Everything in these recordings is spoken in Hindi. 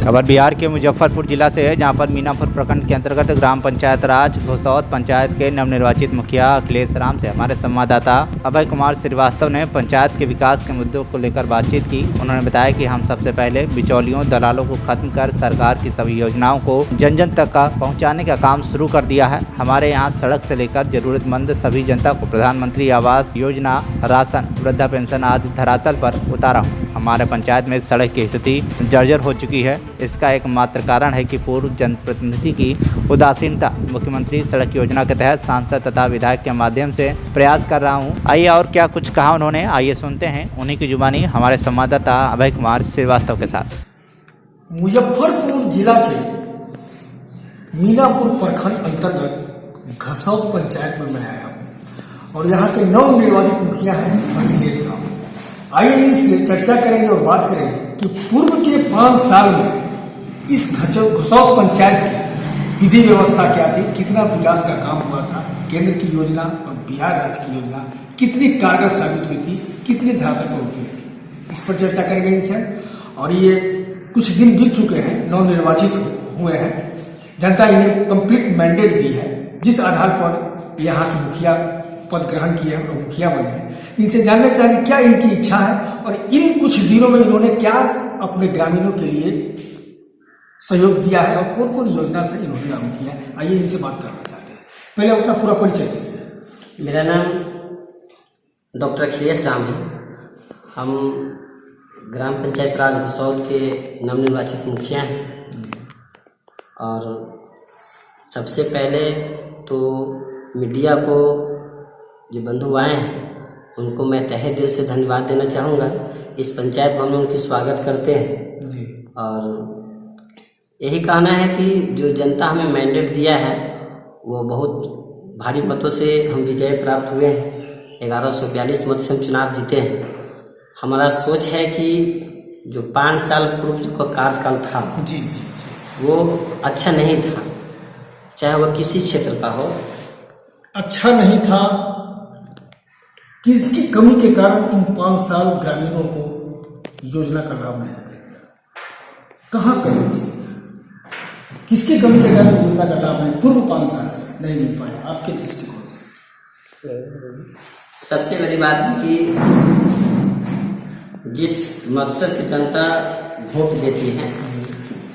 खबर बिहार के मुजफ्फरपुर जिला से है, जहां पर मीनापुर प्रखंड के अंतर्गत ग्राम पंचायत राज घोसौत पंचायत के नवनिर्वाचित मुखिया अखिलेश राम से हमारे संवाददाता अभय कुमार श्रीवास्तव ने पंचायत के विकास के मुद्दों को लेकर बातचीत की। उन्होंने बताया कि हम सबसे पहले बिचौलियों दलालों को खत्म कर सरकार की सभी योजनाओं को जन जन तक पहुँचाने का काम शुरू कर दिया है। हमारे यहाँ सड़क से लेकर जरूरतमंद सभी जनता को प्रधानमंत्री आवास योजना, राशन, वृद्धा पेंशन आदि धरातल पर उतारा हूँ। हमारे पंचायत में सड़क की स्थिति जर्जर हो चुकी है। इसका एकमात्र कारण है कि पूर्व जनप्रतिनिधि की उदासीनता। मुख्यमंत्री सड़क योजना के तहत सांसद तथा विधायक के माध्यम से प्रयास कर रहा हूं। आइए और क्या कुछ कहा उन्होंने, आइए सुनते हैं उन्हीं की जुबानी हमारे संवाददाता अभय कुमार श्रीवास्तव के साथ। मुजफ्फरपुर जिला के मीनापुर प्रखंड अंतर्गत घसौत पंचायत में मैं आया हूँ और यहाँ के नवनिर्वाचित मुखिया हैं अखिलेश राम। आइए इससे चर्चा करेंगे और बात करेंगे कि पूर्व के 5 साल में इस घसौत पंचायत की विधि व्यवस्था क्या थी, कितना विकास का काम हुआ था, केंद्र की योजना और बिहार राज्य की योजना कितनी कारगर साबित हुई थी, कितनी धरातल पर उतरी थी, इस पर चर्चा करेंगे इनसे। और ये कुछ दिन बीत चुके हैं, नवनिर्वाचित हुए हैं, जनता इन्हें कंप्लीट मैंडेट दी है, जिस आधार पर यहाँ के मुखिया पद ग्रहण किए हैं और मुखिया बने हैं। इनसे जानना चाहेंगे क्या इनकी इच्छा है और इन कुछ दिनों में इन्होंने क्या अपने ग्रामीणों के लिए सहयोग दिया है और कौन कौन योजना से इन्होंने लागू किया है। आइए इनसे बात करना चाहते हैं। पहले अपना पूरा परिचय दीजिए। मेरा नाम डॉक्टर अखिलेश राम है। हम ग्राम पंचायत राज घोसौत के नवनिर्वाचित मुखिया हैं। और सबसे पहले तो मीडिया को जो बंधु आए हैं उनको मैं तहे दिल से धन्यवाद देना चाहूँगा। इस पंचायत भवन में उनकी स्वागत करते हैं जी। और यही कहना है कि जो जनता हमें मैंडेट दिया है वो बहुत भारी मतों से हम विजय प्राप्त हुए हैं। 1142 मत से हम चुनाव जीते हैं। हमारा सोच है कि जो 5 साल पूर्व का कार्यकाल था जी वो अच्छा नहीं था, चाहे वह किसी क्षेत्र का हो। अच्छा नहीं था। किसकी कमी के कारण इन 5 साल ग्रामीणों को योजना का लाभ नहीं मिला? कहाँ कमी थी? किसकी कमी के कारण योजना का लाभ नहीं पूर्व 5 साल नहीं मिल पाया आपके दृष्टिकोण से? सबसे बड़ी बात है कि जिस मकसद से जनता वोट देती है,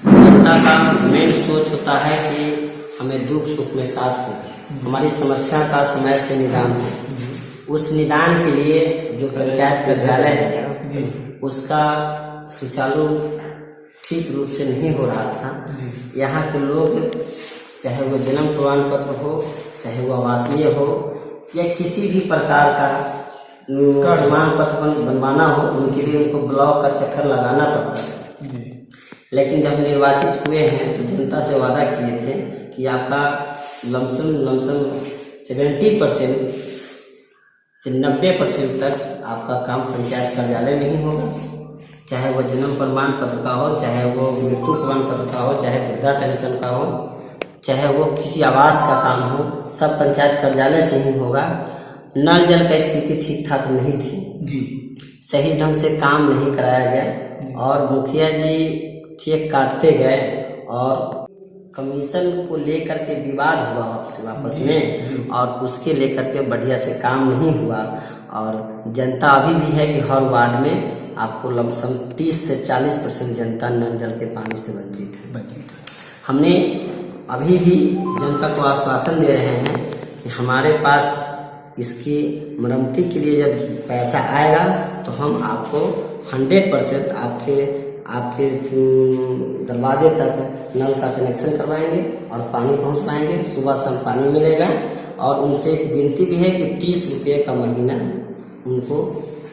जनता का मेन सोच होता है कि हमें दुख सुख में साथ हो, हमारी समस्या का समय से निदान हो। उस निदान के लिए जो पंचायत कार्यालय है उसका सुचारू ठीक रूप से नहीं हो रहा था। यहाँ के लोग, चाहे वो जन्म प्रमाण पत्र हो, चाहे वो आवासीय हो या किसी भी प्रकार का प्रमाण पत्र बनवाना हो, उनके लिए उनको ब्लॉक का चक्कर लगाना पड़ता है। लेकिन जब निर्वाचित हुए हैं तो जनता से वादा किए थे कि आपका लमसम 70% से 90% तक आपका काम पंचायत कार्यालय में ही होगा। चाहे वो जन्म प्रमाण पत्र का हो, चाहे वो मृत्यु प्रमाण पत्र का हो, चाहे वृद्धा पेंशन का हो, चाहे वो किसी आवास का काम हो, सब पंचायत कार्यालय से ही होगा। नल जल की स्थिति ठीक ठाक नहीं थी जी, सही ढंग से काम नहीं कराया गया और मुखिया जी चेक काटते गए और कमीशन को लेकर के विवाद हुआ आपस में और उसके लेकर के बढ़िया से काम नहीं हुआ। और जनता अभी भी है कि हर वार्ड में आपको लमसम 30 से 40% जनता नल जल के पानी से वंचित है। हमने अभी भी जनता को आश्वासन दे रहे हैं कि हमारे पास इसकी मरम्मती के लिए जब पैसा आएगा तो हम आपको 100% आपके दरवाजे तक नल का कनेक्शन करवाएंगे और पानी पहुंच पाएंगे। सुबह शाम पानी मिलेगा। और उनसे एक विनती भी है कि 30 रुपये का महीना उनको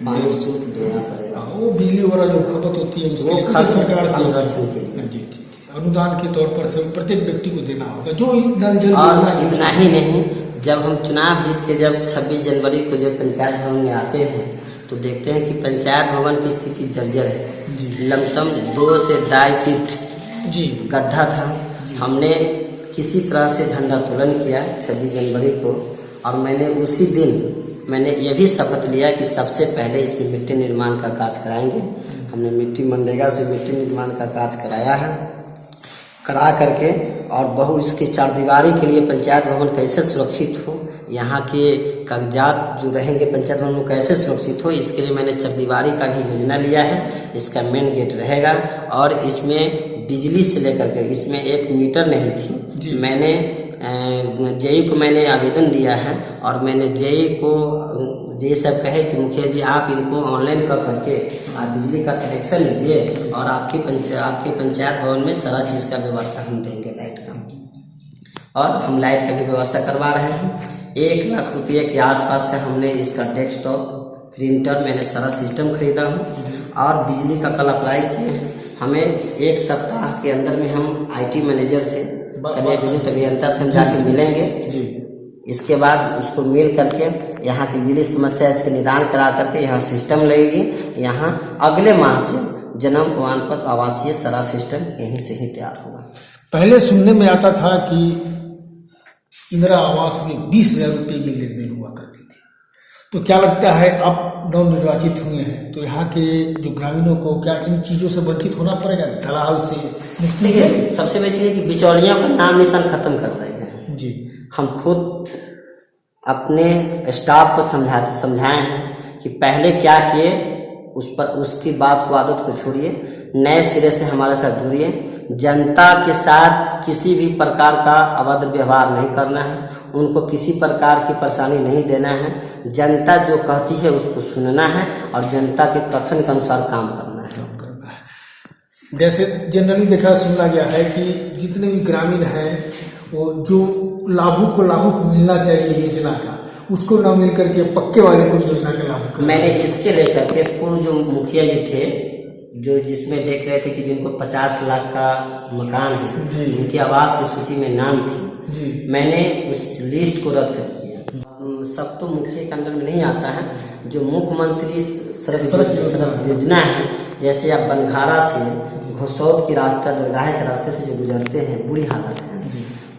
पानी शुल्क देना पड़ेगा। वो बिजली वगैरह जो खपत होती है उसके वो खर्च सरकार से संरक्षण के लिए जी अनुदान के तौर पर सब प्रत्येक व्यक्ति को देना होगा जो नल जल। और इतना ही नहीं, जब हम चुनाव जीत के जब 26 जनवरी को जब पंचायत भवन में आते हैं तो देखते हैं कि पंचायत भवन की स्थिति जर्जर है। लमसम 2 से 2.5 फीट जी गड्ढा था। हमने किसी तरह से झंडा तोलन किया 26 जनवरी को और मैंने उसी दिन ये भी शपथ लिया कि सबसे पहले इसमें मिट्टी निर्माण का कार्य कराएंगे। हमने मिट्टी मनरेगा से मिट्टी निर्माण का कार्य कराया है, करा करके और इसकी चारदीवारी के लिए पंचायत भवन कैसे सुरक्षित हो, यहाँ के कागजात जो रहेंगे पंचायत भवन में कैसे सुरक्षित हो, इसके लिए मैंने चारदीवारी का भी योजना लिया है। इसका मेन गेट रहेगा और इसमें बिजली से लेकर के इसमें एक मीटर नहीं थी। मैंने जेई को मैंने आवेदन दिया है और मैंने जेई साहब कहे कि मुखिया जी आप इनको ऑनलाइन कर करके आप बिजली का कनेक्शन लीजिए और आपके पंचायत भवन में सारा चीज़ का व्यवस्था हम देंगे, लाइट का, और हम लाइट का भी व्यवस्था करवा रहे हैं। 1 लाख रुपये के आसपास का हमने इसका डेस्कटॉप प्रिंटर मैंने सारा सिस्टम खरीदा हूँ और बिजली का कल अप्लाई किए हैं। हमें 1 सप्ताह के अंदर में हम IT मैनेजर से विद्युत अभियंता से हम जाके मिलेंगे। इसके बाद उसको मिल करके यहाँ की बिजली समस्या इसके निदान करा करके यहाँ सिस्टम लगेगी। यहाँ अगले माह से जन्म प्रमाण पत्र आवासीय सारा सिस्टम यहीं से ही तैयार होगा। पहले सुनने में आता था कि इंदिरा आवास में 20,000 रुपये की लेन देन हुआ करती थी, तो क्या लगता है आप नवनिर्वाचित हुए हैं तो यहाँ के जो ग्रामीणों को क्या इन चीज़ों से वंचित होना पड़ेगा, दलाल से? देखिए सबसे बड़ी चीज़ है कि बिचौलियों का नाम निशान खत्म कर देंगे जी। हम खुद अपने स्टाफ को समझाए हैं कि पहले क्या किए उसकी बात को, आदत को छोड़िए, नए सिरे से हमारे साथ जुड़िए। जनता के साथ किसी भी प्रकार का अभद्र व्यवहार नहीं करना है, उनको किसी प्रकार की परेशानी नहीं देना है। जनता जो कहती है उसको सुनना है और जनता के कथन के अनुसार काम करना है। जैसे जनरली देखा सुना गया है कि जितने भी ग्रामीण हैं वो जो लाभुक को मिलना चाहिए योजना का, उसको ना मिल करके पक्के वाले को योजना का लाभ। मैंने इसके लेकर के पूर्व जो मुखिया जी थे जो जिसमें देख रहे थे कि जिनको 50 लाख का मकान है उनकी आवास की सूची में नाम थी, मैंने उस लिस्ट को रद्द कर दिया। सब तो मुखिया के अंदर में नहीं आता है। जो मुख्यमंत्री सड़क योजना है, जैसे आप बनघारा से घोसौद की रास्ता दरगाह के रास्ते से जो गुजरते हैं, बुरी हालत है,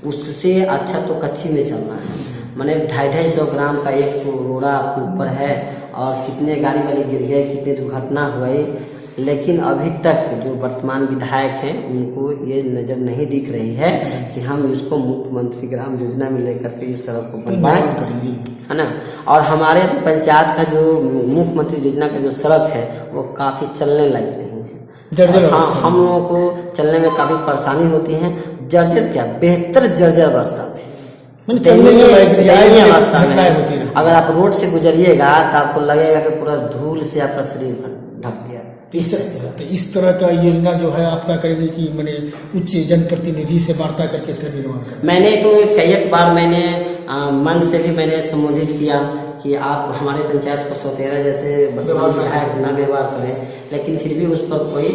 उससे अच्छा तो कच्ची में चलना है। मैंने 250-250 ग्राम का एक रोड़ा आपके ऊपर है और कितने गाड़ी वाले गिर गए, कितने दुर्घटना हुई, लेकिन अभी तक जो वर्तमान विधायक हैं उनको ये नज़र नहीं दिख रही है कि हम इसको मुख्यमंत्री ग्राम योजना में लेकर के इस सड़क को बनवाएं, है ना। और हमारे पंचायत का जो मुख्यमंत्री योजना का जो सड़क है वो काफ़ी चलने लायक नहीं है। हाँ, हम लोगों को चलने में काफ़ी परेशानी होती है। जर्जर क्या, बेहतर जर्जर अवस्था में, दयनीय अवस्था में। अगर आप रोड से गुजरिएगा तो आपको लगेगा कि पूरा धूल से आपका शरीर ढक गया। इस तरह का योजना जो है आप क्या करेंगे कि मैंने उच्च जनप्रतिनिधि से वार्ता करके इसका निर्माण करें? मैंने तो कई बार मैंने मन से भी मैंने संबोधित किया कि आप हमारे पंचायत को सौतेरा जैसे विधायक न व्यवहार करें, लेकिन फिर भी उस पर कोई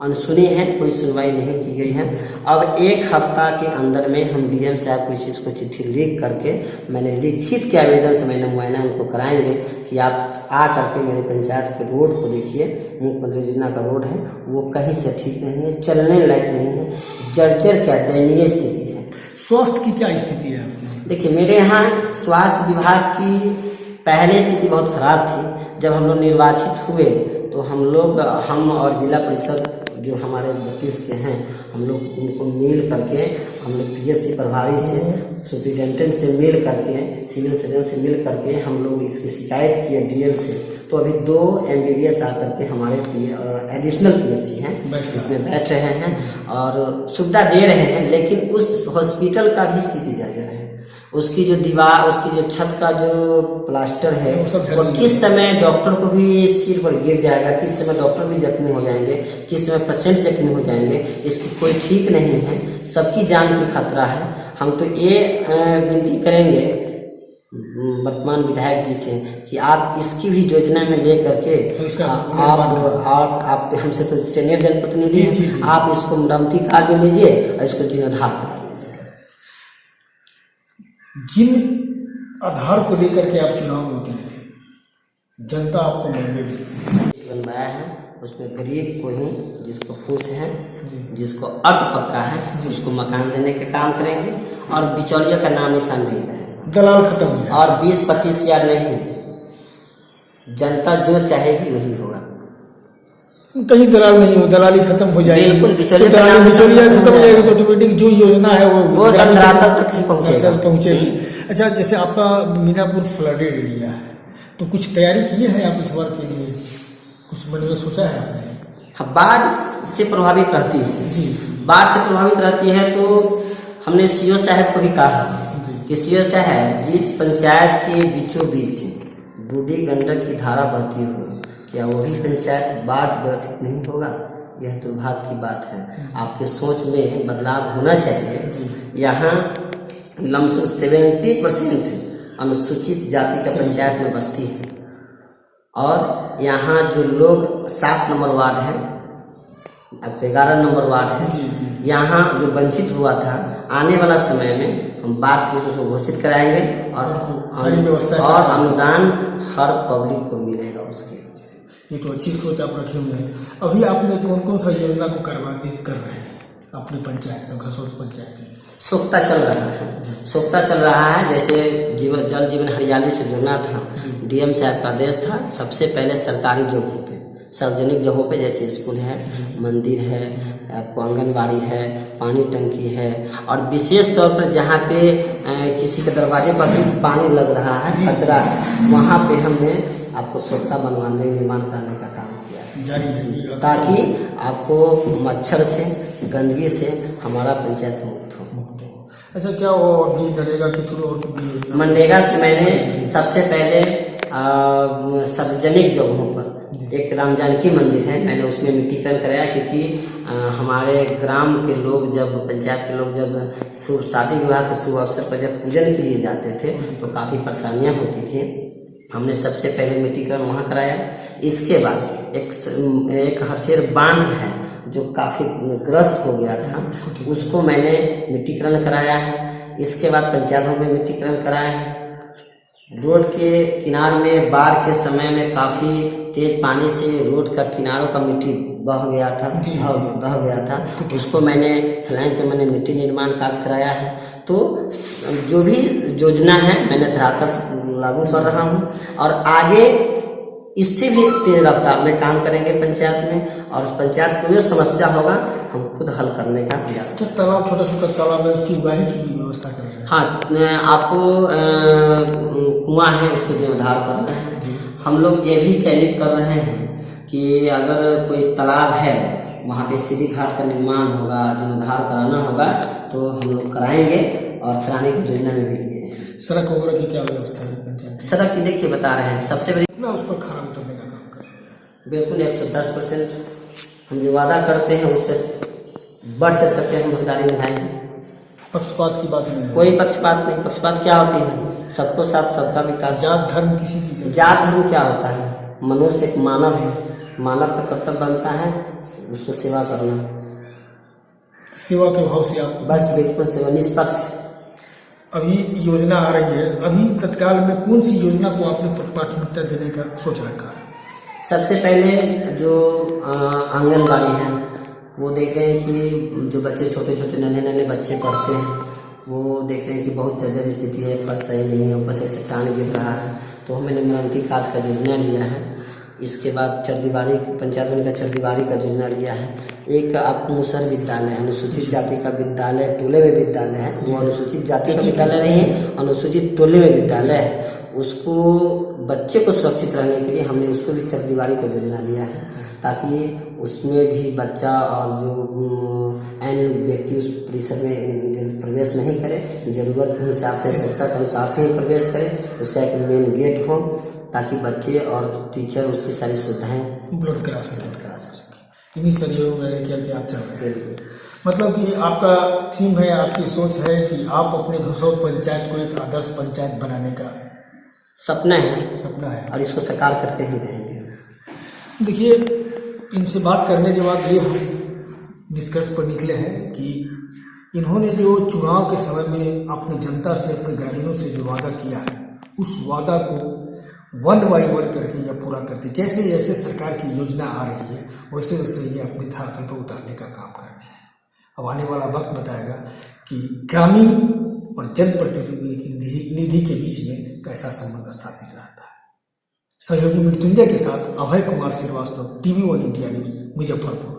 अनसुनी है, कोई सुनवाई नहीं की गई है। अब 1 हफ्ता के अंदर में हम DM साहब को इस चीज़ को चिट्ठी लिख करके मैंने लिखित के आवेदन से मैंने मुआयना उनको कराएंगे कि आप आ करके मेरे पंचायत के रोड को देखिए, मुख्यमंत्री योजना का रोड है वो कहीं से ठीक नहीं है, चलने लायक नहीं है, जर्जर क्या दयनीय स्थिति है। स्वास्थ्य की क्या स्थिति है? देखिए मेरे यहाँ स्वास्थ्य विभाग की पहले स्थिति बहुत खराब थी। जब हम लोग निर्वाचित हुए तो हम और जिला परिषद जो हमारे 32 के हैं, हम लोग उनको मिल करके, हम लोग PSC प्रभारी से, सुप्रिटेंडेंट से मिल करके, सिविल सर्जन से मिल करके हम लोग इसकी शिकायत किए DM से। तो अभी 2 MBBS आकर के हमारे एडिशनल PSC हैं, इसमें बैठ रहे हैं और सुविधा दे रहे हैं, लेकिन उस हॉस्पिटल का भी स्थिति जर्जर है। उसकी जो दीवार, उसकी जो छत का जो प्लास्टर है वो किस समय डॉक्टर को भी इस चीज पर गिर जाएगा, किस समय डॉक्टर भी जख्मी हो जाएंगे, किस समय पेशेंट जख्मी हो जाएंगे, इसकी कोई ठीक नहीं है। सबकी जान की खतरा है। हम तो ये विनती करेंगे वर्तमान विधायक जी से कि आप इसकी भी योजना में ले करके आप हमसे तो सीनियर जनप्रतिनिधि हैं, आप इसको मरम्मती कार्य में लीजिए और इसको जीर्णोद्धार करा लीजिए। जिन आधार को लेकर के आप चुनाव में उतरे थे, जनता आपको मैंडेट बनवाया है, उसमें गरीब को ही, जिसको खुश है, जिसको अर्थ पक्का है, उसको मकान देने के काम करेंगे और बिचौलिया का नाम निशान नहीं रहेगा, दलाल खत्म हो जाएगा। और 20-25 हजार नहीं, जनता जो चाहेगी वही होगा। कहीं दलाल नहीं हो, दलाली खत्म हो जाएगी, बिल्कुल, तो दलाली बिचौलिया खत्म हो जाएगी तो ऑटोमेटिक जो योजना है वो धरातल तक ही पहुंचेगा। पहुंचेगी। अच्छा, जैसे आपका मीनापुर फ्लडेड एरिया है, तो कुछ तैयारी की है आप इस बार के लिए, कुछ मन में सोचा है आपने? हाँ, बाढ़ से प्रभावित रहती है जी। बाढ़ से प्रभावित रहती है तो हमने सीओ साहब को भी कहा कि सीओ साहब, जिस पंचायत के बीचों बीच बूढ़ी गंडक की धारा बहती हो, क्या वो भी पंचायत बाढ़ ग्रसित नहीं होगा? यह दुर्भाग्य की बात है। आपके सोच में बदलाव होना चाहिए। यहाँ लमसम 70% अनुसूचित जाति का पंचायत में बस्ती है और यहाँ जो लोग 7 नंबर वार्ड है, अब 11 नंबर वार्ड है, यहाँ जो वंचित हुआ था, आने वाला समय में हम बाढ़ की उसको घोषित कराएंगे और अनुदान हर पब्लिक को मिलेगा उसके। ये तो अच्छी सोच आप रखे हुए हैं। अभी आपने कौन कौन सा योजना को कार्यान्वित कर रहे हैं अपनी पंचायत में, घसोट पंचायत में? सोखता चल रहा है, सोखता चल रहा है। जैसे जल जीवन हरियाली से जुड़ना था, डीएम साहब का आदेश था, सबसे पहले सरकारी जगहों पे, सार्वजनिक जगहों पे, जैसे स्कूल है, मंदिर है, आपको आंगनबाड़ी है, पानी टंकी है, और विशेष तौर पर जहाँ पे किसी के दरवाजे पर भी पानी लग रहा है, कचरा है, वहाँ पे हमने आपको सोखता बनवाने, निर्माण कराने का काम किया जारी है, ताकि आपको मच्छर से, गंदगी से हमारा पंचायत मुक्त हो। अच्छा, क्या और भी नरेगा के थ्रू और भी? मनरेगा से मैंने सबसे पहले सार्वजनिक जगहों पर एक राम जानकी मंदिर है, मैंने उसमें मिट्टीकरण कराया, क्योंकि हमारे ग्राम के लोग जब, पंचायत के लोग जब शादी विवाह के शुभ अवसर पर जब पूजन के लिए जाते थे तो काफ़ी परेशानियां होती थी। हमने सबसे पहले मिट्टीकरण वहाँ कराया। इसके बाद एक हसेर बांध है जो काफ़ी ग्रस्त हो गया था, उसको मैंने मिट्टीकरण कराया है। इसके बाद पंचायतों में मिट्टीकरण कराया है। रोड के किनार में बाढ़ के समय में काफ़ी तेज पानी से रोड का किनारों का मिट्टी बह गया था, बह गया था, उसको मैंने फ्लैंक पे मैंने मिट्टी निर्माण कार्य कराया है। तो जो भी योजना है मैंने धरातल लागू कर रहा हूँ और आगे इससे भी तेज रफ्तार में काम करेंगे पंचायत में, और पंचायत को जो समस्या होगा हम खुद हल करने का प्रयास। तालाब, छोटा छोटा तालाब है, उसकी उगाही की भी व्यवस्था कर रहे हैं? हाँ, आपको कुआं है उसको जीर्णोद्धार कर रहे हैं। हम लोग ये भी चयनित कर रहे हैं कि अगर कोई तालाब है वहाँ पे सीढ़ी घाट का निर्माण होगा, जीर्णोद्धार कराना होगा तो हम लोग कराएंगे और कराने की योजना में भी लिए हैं। सड़क वगैरह की क्या व्यवस्था है पंचायत? सड़क की देखिए बता रहे हैं, सबसे बड़ी उस पर खरा उतरने का काम करें। बिल्कुल 110% हम जो वादा करते हैं उससे बढ़ चढ़ करके हम भागीदारी निभाएंगे। पक्षपात की बात नहीं है? कोई पक्षपात नहीं। पक्षपात क्या होती है? सबको साथ सबका विकास। जात धर्म किसी की? जात धर्म क्या होता है? मनुष्य एक मानव है, मानव का कर्तव्य बनता है उसको सेवा करना। सेवा के भाव से आप? बस बिल्कुल सेवा, निष्पक्ष। अभी योजना आ रही है, अभी तत्काल में कौन सी योजना को आपने प्राथमिकता देने का सोच रखा है? सबसे पहले जो आंगनबाड़ी है वो देख रहे हैं कि जो बच्चे छोटे छोटे नन्हे नन्हे बच्चे पढ़ते हैं वो देख रहे हैं कि बहुत जर्जर स्थिति है, फर्श सही नहीं है, ऊपर से चट्टान गिर रहा है, तो हमने निमरंती कार्य का योजना लिया है। इसके बाद चरदीवारी, पंचायत का चरदीवारी का योजना लिया है। एक आपको मुसहर विद्यालय, अनुसूचित जाति का विद्यालय, टोले में विद्यालय है, वो अनुसूचित जाति का विद्यालय नहीं है, अनुसूचित टोले में विद्यालय है। उसको बच्चे को सुरक्षित रहने के लिए हमने उसको भी चरदीवारी का योजना लिया है, ताकि उसमें भी बच्चा और जो अन्य व्यक्ति उस परिसर में प्रवेश नहीं करे, जरूरत के हिसाब से, आवश्यकता के अनुसार से ही प्रवेश करे। उसका एक मेन गेट हो ताकि बच्चे और टीचर उसकी सारी सुविधाएं उपलब्ध करा सकें। इन्हीं सहयोग में क्या आप चल रहे हैं? मतलब कि आपका थीम है, आपकी सोच है कि आप अपने घसौट पंचायत को एक आदर्श पंचायत बनाने का सपना है और इसको साकार करके ही रहेंगे। देखिए, इनसे बात करने के बाद ये हम निष्कर्ष पर निकले हैं कि इन्होंने जो चुनाव के समय में अपनी जनता से, अपने ग्रामीणों से जो वादा किया है, उस वादा को 1 बाय 1 करके या पूरा करते, जैसे जैसे सरकार की योजना आ रही है वैसे वैसे ये अपने धरातल पर उतारने का काम कर रहे हैं। अब आने वाला वक्त बताएगा कि ग्रामीण और जनप्रतिनिधि के बीच में कैसा संबंध स्थापित रहता है। सहयोगी मृत्युंजय के साथ Abhay Kumar Srivastava, TV1 India news, Muzaffarpur.